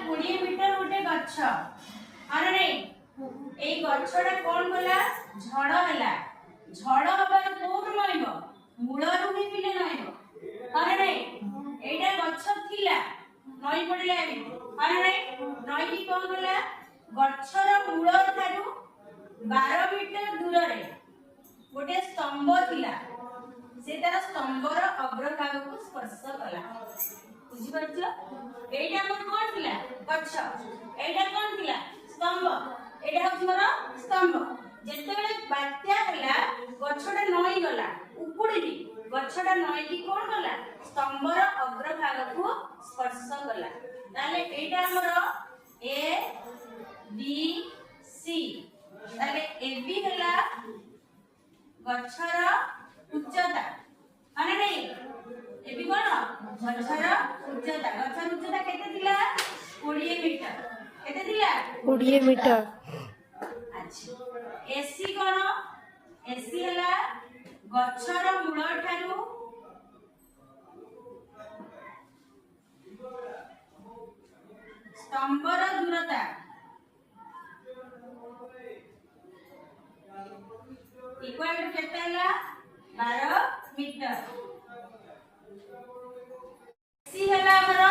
20 metre गोटे गछ अरे नहीं ए गछटा कोन गला झड़ हला झड़ हबार कोन नइबो मूलरू ही पिले नइबो अरे नहीं एटा गछ थिला नई पड़िला अरे नहीं नई की कोन गला गछर मूल थारु 12 मीटर दूर रे गोटे स्तंभ थिला से तार स्तंभर अग्रभाग को स्पर्श कला बुझी परछ एटा हमर कोन थिला गछ एटा कोन थिला स्तंभ एटा हउछ मोर स्तंभ जेते बेले बात्या हला गछटा नई गला उपुडी गछटा नई की कोन गला स्तंभर अग्रभाग को स्पर्श कला ताले एटा हमर ए बी सी ताले ए बी हला गछर उच्चता अरे नहीं ए भी कोन गछर उच्चता केते दिला 20 मीटर केते दिला 20 मीटर। अच्छा एसी कोन एसी हला गछर मूल ठारू स्तंभर दूरता इक्वल टू केते हला 12 मीटर सी हला हमर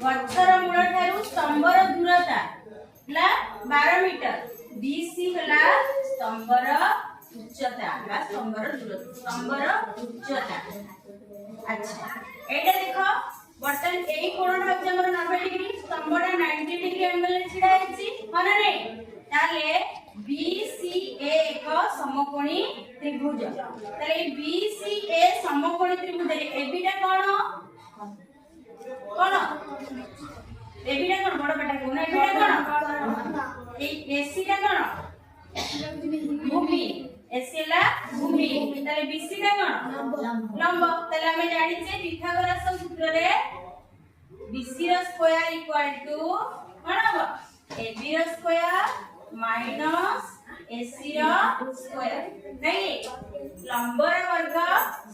गछर मूल ठारू स्तंभर दूरता हला 12 मीटर बीसी हला स्तंभर उच्चता हला स्तंभर दूरता स्तंभर उच्चता। अच्छा एटा देखो बटन एई कोणटा हচ্ছে हमर 90 डिग्री स्तंभटा 90 डिग्री एंगल रे छिडा हैछि माने नै ताले BCA एक समकोणी त्रिभुज ताले BCA समकोणी त्रिभुज रे एबिटा कोन कोन एबिटा कोन बड़ बेटा कोन एबिटा कोन ए AC टा कोन भूमि AC ला भूमि ताले BC टा कोन लंब ताले हमें जानि छे पिथागोरस सूत्र रे BC रो स्क्वायर इक्वल टू कोन हो AB रो स्क्वायर माइनस AC रो स्क्वायर नहीं लंबर वर्ग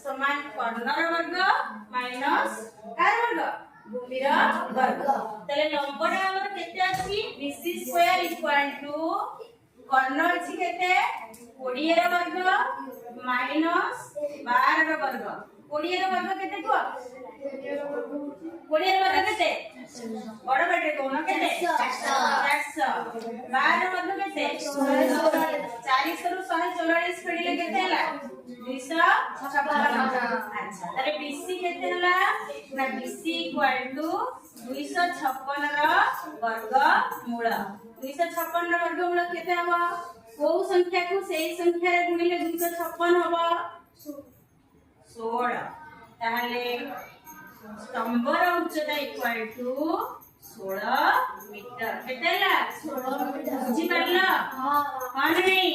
समान कर्णर वर्ग माइनस कार वर्ग भूमि रो वर्ग तले लंबटा हमर केते अछि BC स्क्वायर इक्वल टू कर्ण अछि केते 20 रो वर्ग माइनस 12 रो वर्ग 20 रो वर्ग केते को 20 रो वर्ग केते बड़ बेटे कोन केते 400 12 रो वर्ग केते 400 रु 144 पडिले केते हला 256। अच्छा तारे BC केते हला ना BC इक्वल टू 256 रो वर्ग मूल 256 रो वर्ग मूल केते हबो को संख्या को सेही संख्या रे गुणिले 256 हबो 16 ताहले स्तंभर उच्चता इक्वल टू 16 मीटर केतेला 16 मीटर बुझी परला हां हां नहीं